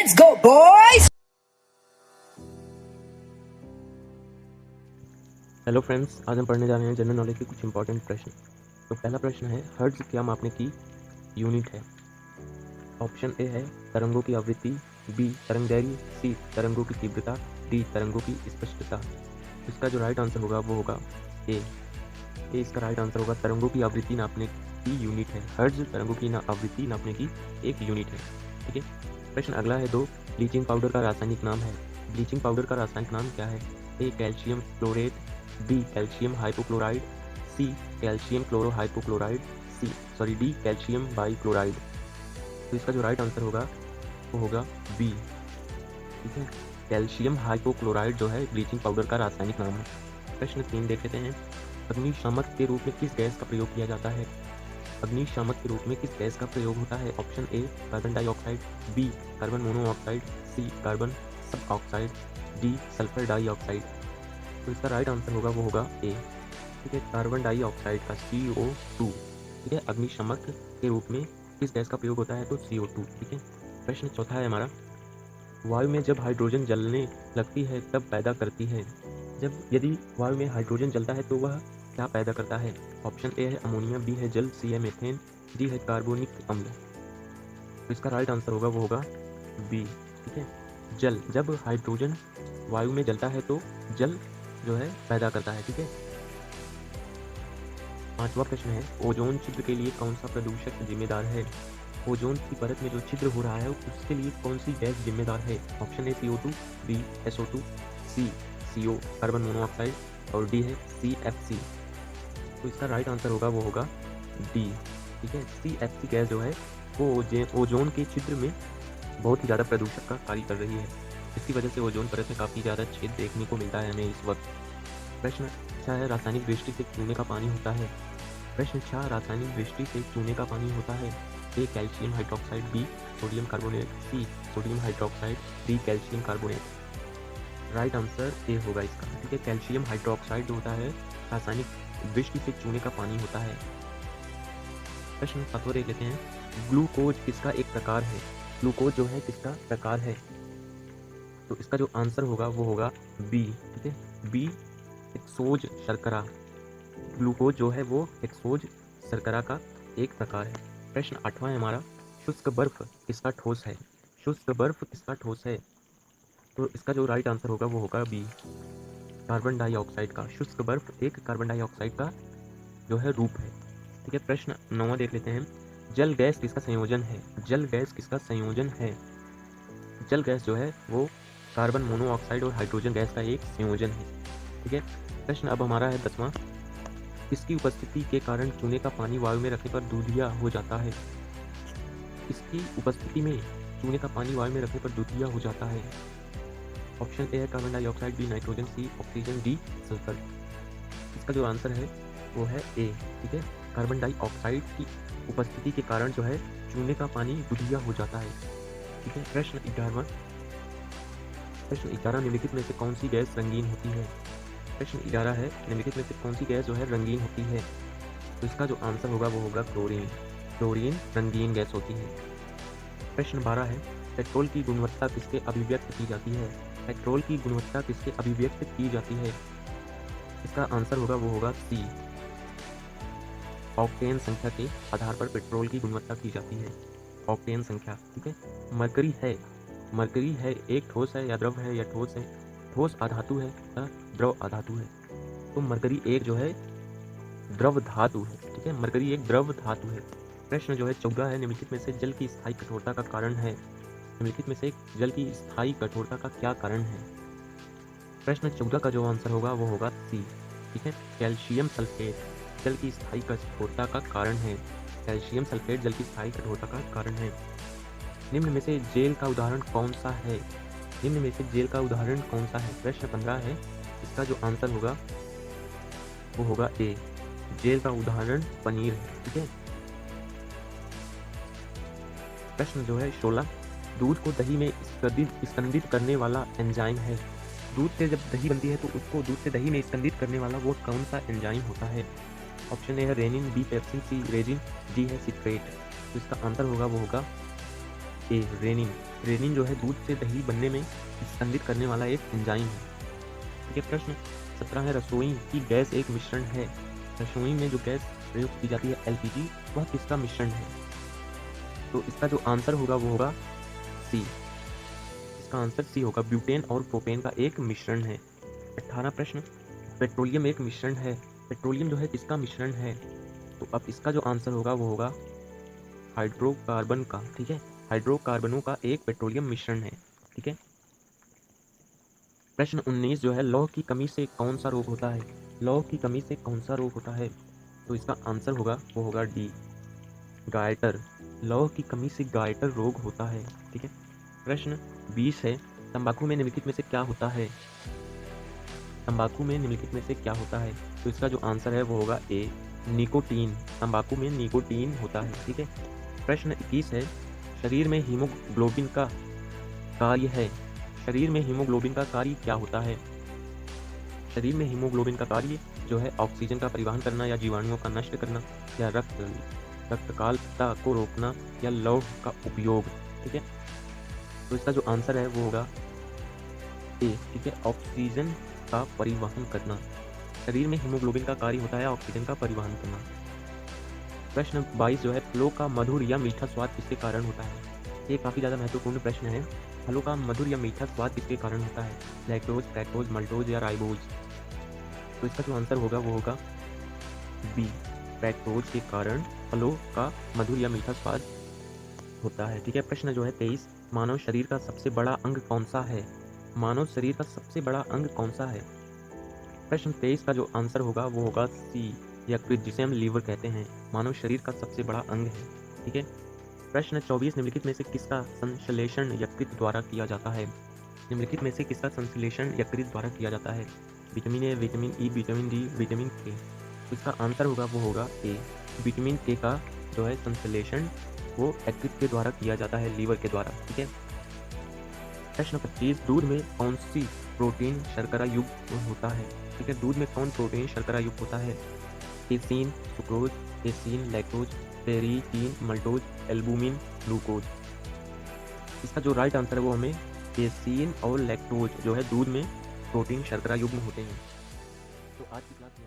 Let's go, boys! Hello friends, आज हम पढ़ने जा रहे हैं जनरल नॉलेज के कुछ इंपॉर्टेंट प्रश्न। तो पहला प्रश्न है, हर्ट्ज क्या मापने की यूनिट है? ऑप्शन ए है तरंगों की आवृत्ति, बी तरंगदैर्घ्य, सी तरंगों की तीव्रता, डी तरंगों की स्पष्टता। इसका जो राइट आंसर होगा वो होगा ए। इसका राइट आंसर होगा तरंगों की आवृत्ति नापने की यूनिट है। हर्ट्ज तरंगों की आवृत्ति नापने की एक यूनिट है। ठीक है। प्रश्न अगला है 2, ब्लीचिंग पाउडर का रासायनिक नाम है। ब्लीचिंग पाउडर का रासायनिक नाम क्या है? A calcium chlorate, B calcium hypochloride, C calcium chlorohypochloride, D calcium bichloride. तो इसका जो राइट आंसर होगा वो होगा बी। ठीक है, कैल्शियम हाइपोक्लोराइड जो है ब्लीचिंग पाउडर का रासायनिक नाम है। प्रश्न 3 देख लेते हैं, अग्निशामक के रूप में किस गैस का प्रयोग किया जाता है? अग्निशामक के रूप में किस गैस का प्रयोग होता है? Option A carbon dioxide, B carbon monoxide, C carbon suboxide, D sulphur dioxide. तो इसका राइट आंसर होगा वो होगा ए। ठीक है, कार्बन डाइऑक्साइड का CO2। ठीक है, अग्निशमक के रूप में किस गैस का प्रयोग होता है? तो CO2। ठीक है। प्रश्न चौथा है हमारा, वायु में जब हाइड्रोजन जलने लगती है तब पैदा करती है। यदि वायु में हाइड्रोजन जलता है तो वह क्या पैदा करता है? ऑप्शन ए है अमोनिया, बी है जल, सी है मीथेन, डी है कार्बोनिक अम्ल। तो इसका राइट आंसर होगा वो होगा बी। ठीक है, जल। जब हाइड्रोजन वायु में जलता है तो जल जो है पैदा करता है। ठीक है। पांचवा प्रश्न है, ओजोन छिद्र के लिए कौन सा प्रदूषक जिम्मेदार है? ओजोन की परत में जो छिद्र हो रहा है उसके लिए कौन सी गैस जिम्मेदार है? Option A CO2, B SO2, C CO carbon monoxide और डी है CFC। तो इसका राइट आंसर होगा वो होगा डी। ठीक है, CFC गैस जो है वो ओजोन के छिद्र में बहुत ही ज़्यादा प्रदूषक का कार्य कर रही है। इसकी वजह से ओजोन परत में काफ़ी ज़्यादा छेद देखने को मिलता है हमें इस वक्त। प्रश्न 6 है, रासायनिक दृष्टि से चूने का पानी होता है। प्रश्न 6 रासायनिक दृष्टि से चूने का पानी होता है। A calcium hydroxide, B sodium carbonate, C sodium hydroxide, D calcium carbonate. Right answer A होगा इसका। ठीक है, कैल्शियम हाइड्रोक्साइड जो होता है रासायनिक दृष्टि से चूने का पानी होता है। प्रश्न 7 देख लेते हैं, ग्लूकोज किसका एक प्रकार है? ग्लूकोज जो है किसका प्रकार है? तो इसका जो आंसर होगा वो होगा बी। ठीक है, बी हेक्सोज शर्करा। ग्लूकोज जो है वो हेक्सोज शर्करा का एक प्रकार है। प्रश्न 8वां है हमारा, शुष्क बर्फ किसका ठोस है? शुष्क बर्फ किसका ठोस है? तो इसका जो राइट आंसर होगा वो होगा बी, कार्बन डाइऑक्साइड का। शुष्क बर्फ एक कार्बन डाइऑक्साइड का जो है रूप है। ठीक है। प्रश्न 9वां देख लेते हैं, जल गैस किसका संयोजन है? जल गैस किसका संयोजन है? जल गैस जो है वो कार्बन मोनोऑक्साइड और हाइड्रोजन गैस का एक संयोजन है। ठीक है। प्रश्न अब हमारा है 10वां, किसकी उपस्थिति के कारण चूने का पानी वायु में रखने पर दूधिया हो जाता है? इसकी उपस्थिति में चूने का पानी वायु में रखने पर दूधिया हो जाता है। ऑप्शन ए है कार्बन डाइऑक्साइड, बी नाइट्रोजन, सी ऑक्सीजन, डी सल्फर। इसका जो आंसर है वो है ए। ठीक है, कार्बन डाइऑक्साइड की उपस्थिति के कारण जो है चूने का पानी दूधिया हो जाता है। ठीक है। प्रश्न 11वां, प्रश्न 11, निम्नलिखित में से कौन सी गैस रंगीन होती है? प्रश्न 11 है, निम्नलिखित में से कौन सी गैस जो है रंगीन होती है? तो इसका जो आंसर होगा वो होगा क्लोरीन। क्लोरीन रंगीन गैस होती है। प्रश्न 12 है, पेट्रोल की गुणवत्ता किसके अभिव्यक्त की जाती है? पेट्रोल की गुणवत्ता किसके अभिव्यक्त की जाती है? इसका आंसर होगा वो होगा सी, ऑक्टेन संख्या के आधार पर पेट्रोल की गुणवत्ता की जाती है। ऑक्टेन संख्या। ठीक है। मरकरी है एक ठोस है या द्रव है या ठोस है? ठोस अधातु है या द्रव अधातु है? तो मरकरी एक जो है द्रव धातु है। ठीक है, मरकरी एक द्रव धातु है। प्रश्न जो है 14 है, निम्नलिखित में से जल की स्थायी कठोरता का कारण है? निम्नलिखित में से जल की स्थायी कठोरता का क्या कारण है? प्रश्न 14 का जो आंसर होगा वो होगा सी। ठीक है, कैल्शियम सल्फेट जल की स्थायी कठोरता का कारण है। कैल्शियम सल्फेट जल की स्थायी कठोरता का कारण है। निम्न में से जेल का उदाहरण कौन सा है? निम्न में से जेल का उदाहरण कौन सा है? प्रश्न 15 है, इसका जो आंसर होगा वो होगा ए, जेल का उदाहरण पनीर है। ठीक है। प्रश्न जो है 16, दूध को दही में स्कंदित करने वाला एंजाइम है। दूध से जब दही बनती है तो उसको दूध से दही में स्कंदित करने वाला वो कौन सा एंजाइम होता है? ऑप्शन ए है रेनिन, बी पेप्सिन, सी रेजिन, डी है सिट्रेट। तो इसका आंसर होगा वो होगा ए, रेनिन। रेनिन जो है दूध से दही बनने में संदिग्ध करने वाला एक एंजाइम है। ठीक है, प्रश्न 17 है, रसोई की गैस एक मिश्रण है। रसोई में जो गैस प्रयोग की जाती है एलपीजी, वह किसका मिश्रण है? तो इसका जो आंसर होगा वो होगा सी। इसका आंसर सी होगा, ब्यूटेन और प्रोपेन का एक मिश्रण है। 18 प्रश्न, पेट्रोलियम एक मिश्रण है। पेट्रोलियम जो है किसका मिश्रण है? तो अब इसका जो आंसर होगा वो होगा हाइड्रोकार्बन का। ठीक है, हाइड्रोकार्बनों का एक पेट्रोलियम मिश्रण है। ठीक है, प्रश्न 19 जो है, लौह की कमी से कौन सा रोग होता है? लौह की कमी से कौन सा रोग होता है? तो इसका आंसर होगा वो होगा डी, गायटर। लौह की कमी से गायटर रोग होता है। ठीक है, प्रश्न 20 है, तंबाकू में निम्नलिखित में से क्या होता है? तंबाकू में निम्नलिखित में से क्या होता है? तो इसका जो आंसर है वो होगा ए, निकोटीन। तंबाकू में निकोटीन होता है। ठीक है, प्रश्न 21 है, शरीर में हीमोग्लोबिन का कार्य है। शरीर में हीमोग्लोबिन का कार्य क्या होता है? शरीर में हीमोग्लोबिन का कार्य जो है ऑक्सीजन का परिवहन करना, या जीवाणुओं का नष्ट करना, या रक्तकालता को रोकना, या लौह का उपयोग। ठीक है, तो इसका जो आंसर है वो होगा ए। ठीक है, ऑक्सीजन का परिवहन करना। शरीर में हीमोग्लोबिन का कार्य होता है ऑक्सीजन का परिवहन करना। प्रश्न 22 जो है, फलों का मधुर या मीठा स्वाद किसके कारण होता है? ये काफ़ी ज़्यादा महत्वपूर्ण प्रश्न है। फलों का मधुर या मीठा स्वाद किसके कारण होता है? लैक्टोज, फ्रैक्टोज, मल्टोज या राइबोज? तो इसका जो आंसर होगा वो होगा बी, फ्रैक्टोज के कारण फलों का मधुर या मीठा स्वाद होता है। ठीक है, प्रश्न जो है 23, मानव शरीर का सबसे बड़ा अंग कौन सा है? मानव शरीर का सबसे बड़ा अंग कौन सा है? प्रश्न 23 का जो आंसर होगा वो होगा सी, यकृत, जिसे हम लीवर कहते हैं, मानव शरीर का सबसे बड़ा अंग है। ठीक है, प्रश्न 24, निम्नलिखित में से किसका संश्लेषण यकृत द्वारा किया जाता है? निम्नलिखित में से किसका संश्लेषण यकृत द्वारा किया जाता है? Vitamin A, vitamin E, vitamin D, vitamin के? तो इसका आंसर होगा वो होगा ए, विटामिन के का जो है संश्लेषण वो यकृत के द्वारा किया जाता है, लीवर के द्वारा। ठीक है, प्रश्न 25, दूध में कौन सी प्रोटीन शर्करा युक्त होता है? ठीक है, दूध में कौन प्रोटीन शर्करा युक्त होता है? केसीन, सुक्रोज, केसीन, लैक्टोज, पेरिटीन, मल्टोज, एल्बुमिन, ग्लूकोज? इसका जो राइट आंसर है वो हमें केसीन और लैक्टोज जो है दूध में प्रोटीन शर्करा युग्म होते हैं। तो आज की क्लास में